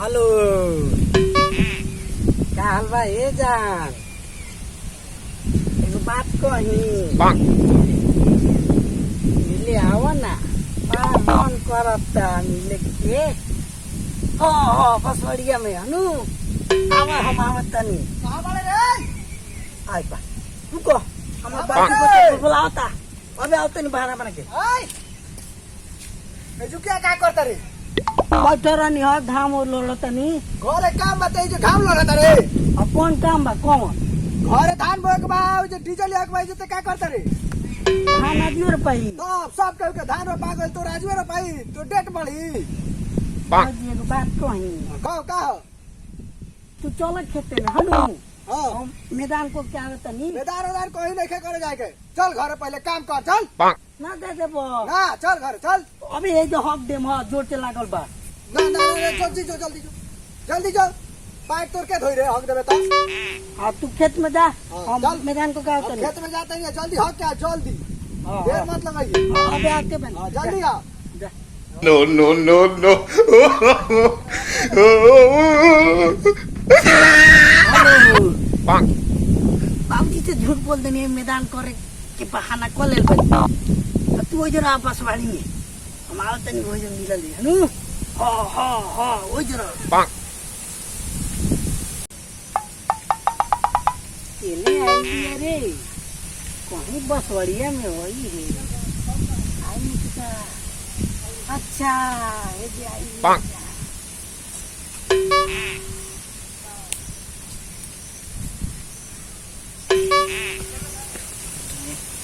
Hello का हाल बा ए जान एगो बात कही मिले आवा ना बड़ा मन करता मिले के बस बढ़िया में हनु आवा हम आवत तनी कहाँ बाड़े रे? आई बा रुको हम बाकी को बुलावता अबे आवत नहीं बहाना बना के आय मेजू क्या करता रे? बटरनी ह धाम और लोलो तनी घरे काम बताई जो घाम लोड़ा रे। अब कौन काम बा कौन घरे धान बोए के बा जो डीजल एक भाई जते का करता रे? धान आदियो रे पाई तो सब कह के धान रोपा गइल तो राजू रे भाई तो डेट बढ़ी। बाजी एगो बात कही कहो का हो? तू चल खेते में हनु हां हम मैदान को क्या आवत तनी बेदार कोई नहीं के करे जाके। चल घरे पहले काम कर चल। ना दे देबो ना चल घरे चल। अभी ये जो हक देम ह जोर से लागल बा ना जल्दी जो पाइप तोड़ के धोई रे हक देबे त। अब तू खेत में जा हाँ, हम चल। मैदान को क्या अब आवत खेत में जाते ही जल्दी हक क्या जल्दी। हाँ, देर हाँ। मत लगाइए। अबे आके बन हां जल्दी आ। जा। No. Hello Bonk. बाबूजी से झूठ बोल देनी है मैदान करे के बहाना को ले बन तू वो जरा आपस वाली में हम आवत नहीं वो जो मिलल है हनु हां वो जरा Bonk. केले आई रे कहीं बसवड़िया में होई रे आई का अच्छा ये जे आई Bonk.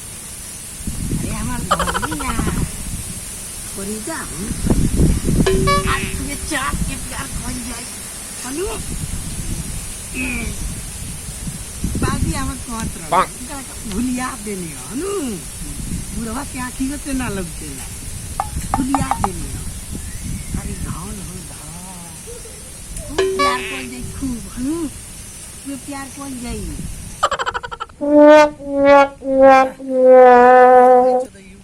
अरे हमार भैया थोड़ी जा आज तुझे चाट के प्यार खोल जाए हनु बाजी हमार कहत रह Bonk. भूलिया देनी हनु बुढ़वा के आँखी में ना लगते ना भूलिया देनी अरे धन हो धन खूब प्यार कर जाई खूब हनु ये प्यार कर जाई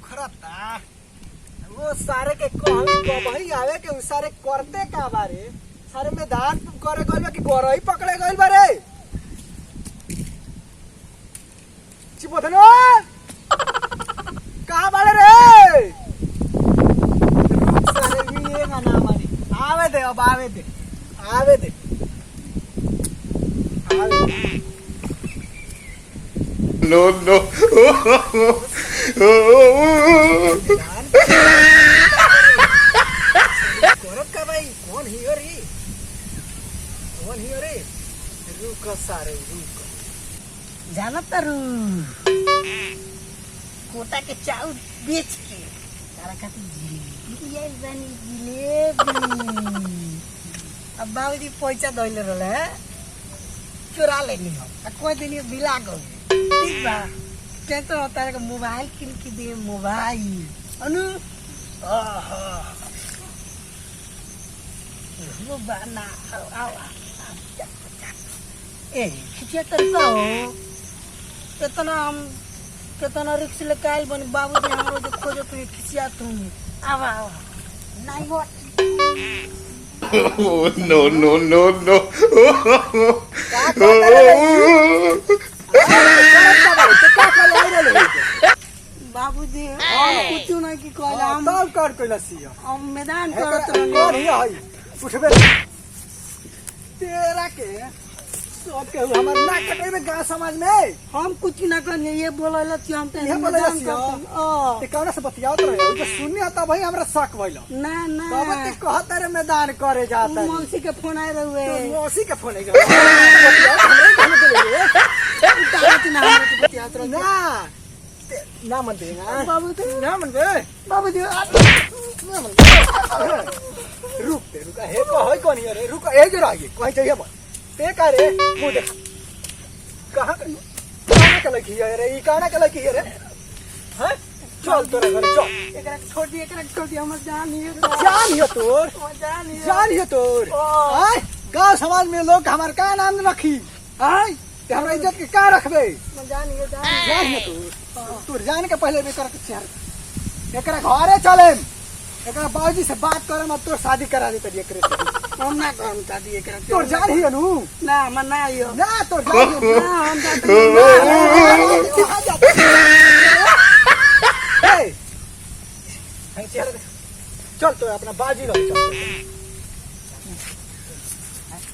खराबता वो सारे के कबही आवे के उ सारे करते का बारे सारे मैदान करे गइल बा कि गोरई पकड़े गइल बारे चिपोथनो कहां बाड़े रे सारे ये ना मारी आवे दे अब आवे दे आवे दे No. करत का भाई कौन हियो रे रुक सारे रुक जाना तारू कोटा के चाउर बेच के तारा खातिर जिलेबी ले जानी जिलेबी अब बाबूजी पैसा दैले रहले चुरा लेनी हो आ कोई दिन बिला गो ठीक बा ते तो तारे के मोबाइल किन के दे मोबाइल अनु वो बाना आओ ए खिचिया तरीका हो कितना रिक्स लेके आइल बनी बाबूजी हमरो जो खोजो तो खिचिया तुम आवा नहीं हो No. बाबूजी हम कुछ नहीं की कहला हम तब कर कइलसिया हम मैदान कौन करत हियो रहनी हई उठबे तेरा के सब के हमर ना कटे में गांव समाज में हम कुछ ना करनी ये बोलला कि हम तो ये बोलला मैदान छियो? करत ते कौन से बतियावत रहे जो सुनी तब ही हमरा शक भइल ना तब ते कहत रे मैदान करे जाता है मौसी के फोन आए रहुए तो मौसी के फोन है बतियावत हमरे घर में दे ना ना मन देगा बाबूजी ना मन दे बाबूजी रुक हे को होई कोनी रे रुक ए जरा ये कहीं चाहिए बस ते का रे मुंह देख कहां के लगी है रे ई कहां के लगी है रे हैं चल तोरा घर चल एकरा छोड़ दी हमर जान ही जान हियो तोर जान हियो तोर आय गांव समाज में लोग हमार का नाम रखी आय ते हमरा इज्जत के का रखबे जान हियो तोर तोर जान के पहले बेकर के चार एकरा घरे चलेम एकरा बाबूजी से बात करम अब तोर शादी करा दे तरी एकरे से हम ना काम का दिए करा तोर जान ही अनु ना मन ना आइयो ना तोर जान ही ना हम जाते वहां जा ए हई चल तो अपना बाजी लगे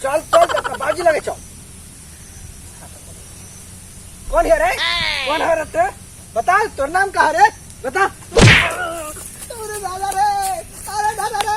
चल चल अपना बाजी लगे चल कौन है रे कौन है रे ते बता तोर नाम का है रे बता अरे दादा रे अरे दादा रे